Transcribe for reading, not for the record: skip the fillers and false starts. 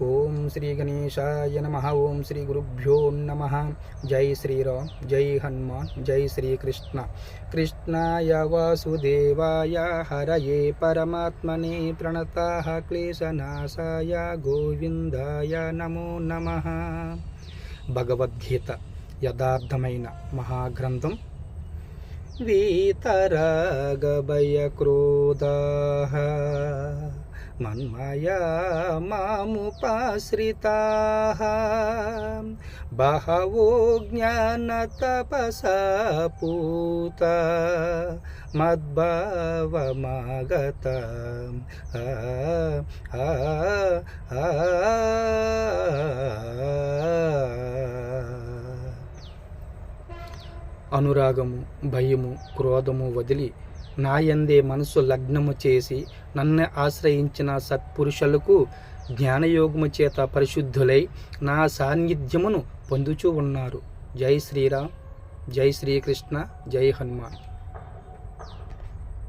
ఓం శ్రీ గణేశాయ నమః. ఓం శ్రీ గురుభ్యో నమః. జై శ్రీరామ్, జై హనుమాన్, జై శ్రీకృష్ణ. కృష్ణాయ వాసుదేవాయ హరయే పరమాత్మనే ప్రణతాః క్లేశనాశాయ గోవిందాయ నమో నమః. భగవద్గీత యథార్థమైన మహాగ్రంథం. వీతరాగభయక్రోధాః మన్మయా మాముపాశ్రితాః బహవో జ్ఞానతపసా పూతా మద్భావమాగతా అనురాగము, భయము, క్రోధము వదిలి నాయందే మనసు లగ్నము చేసి నన్ను ఆశ్రయించిన సత్పురుషులకు జ్ఞానయోగము చేత పరిశుద్ధులై నా సాన్నిధ్యమును పొందుచూ ఉన్నారు. జై శ్రీరామ్, జై శ్రీకృష్ణ, జై హనుమాన్.